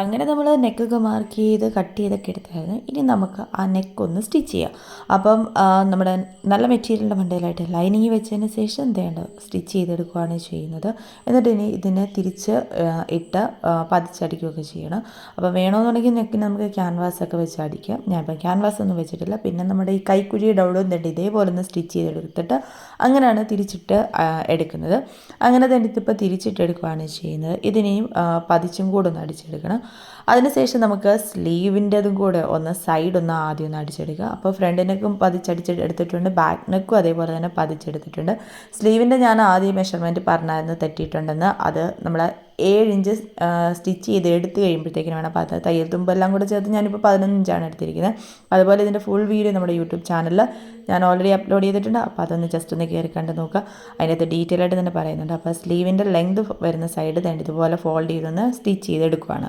അങ്ങനെ നമ്മൾ നെക്കൊക്കെ മാർക്ക് ചെയ്ത് കട്ട് ചെയ്തൊക്കെ എടുത്തായിരുന്നു. ഇനി നമുക്ക് ആ നെക്കൊന്ന് സ്റ്റിച്ച് ചെയ്യാം. അപ്പം നമ്മുടെ നല്ല മെറ്റീരിയലിൻ്റെ മണ്ടയിലായിട്ട് ലൈനിങ് വെച്ചതിന് ശേഷം എന്ത് സ്റ്റിച്ച് ചെയ്തെടുക്കുകയാണ് ചെയ്യുന്നത്. എന്നിട്ട് ഇനി ഇതിനെ തിരിച്ച് ഇട്ട് പതിച്ചടിക്കുകയൊക്കെ ചെയ്യണം. അപ്പോൾ വേണമെന്നുണ്ടെങ്കിൽ നെക്കിന് നമുക്ക് ക്യാൻവാസൊക്കെ വെച്ച് അടിക്കാം. ഞാനിപ്പോൾ ക്യാൻവാസ് ഒന്നും വെച്ചിട്ടില്ല. പിന്നെ നമ്മുടെ ഈ കൈക്കുഴിയുടെ അവിടെ ഒന്നിട്ട് ഇതേപോലെ ഒന്ന് സ്റ്റിച്ച് ചെയ്തെടുത്തിട്ട് അങ്ങനെയാണ് തിരിച്ചിട്ട് എടുക്കുന്നത്. അങ്ങനെ തന്നെ ഇതിപ്പോൾ തിരിച്ചിട്ടെടുക്കുകയാണ് ചെയ്യുന്നത്. ഇതിനെയും പതിച്ചും കൂടെ ഒന്ന് അടിച്ചെടുക്കണം. അതിനുശേഷം നമുക്ക് സ്ലീവിൻ്റെതും കൂടെ ആദ്യം ഒന്ന് അടിച്ചെടുക്കുക. അപ്പോൾ ഫ്രണ്ട് നെക്കും എടുത്തിട്ടുണ്ട്, ബാക്ക് നെക്കും അതേപോലെ തന്നെ പതിച്ചെടുത്തിട്ടുണ്ട്. സ്ലീവിൻ്റെ ഞാൻ ആദ്യം മെഷർമെൻറ്റ് പറഞ്ഞായിരുന്നു തെറ്റിയിട്ടുണ്ടെന്ന്. അത് നമ്മൾ 7 ഇഞ്ച് സ്റ്റിച്ച് ചെയ്ത് എടുത്ത് കഴിയുമ്പോഴത്തേക്കിന് വേണം. അപ്പോൾ അത് തയ്യൽ തുമ്പെല്ലാം കൂടെ ചേർത്ത് ഞാനിപ്പോൾ 11 ഇഞ്ചാണ് എടുത്തിരിക്കുന്നത്. അതുപോലെ ഇതിൻ്റെ ഫുൾ വീഡിയോ നമ്മുടെ യൂട്യൂബ് ചാനലിൽ ഞാൻ ഓൾറെഡി അപ്ലോഡ് ചെയ്തിട്ടുണ്ട്. അപ്പോൾ അതൊന്ന് ജസ്റ്റ് ഒന്ന് കയറി കണ്ട് നോക്കുക. അതിനകത്ത് ഡീറ്റെയിൽ ആയിട്ട് തന്നെ പറയുന്നുണ്ട്. അപ്പോൾ സ്ലീവിൻ്റെ ലെങ്ത് വരുന്ന സൈഡ് ഇതുപോലെ ഫോൾഡ് ചെയ്തൊന്ന് സ്റ്റിച്ച് ചെയ്തെടുക്കുകയാണ്.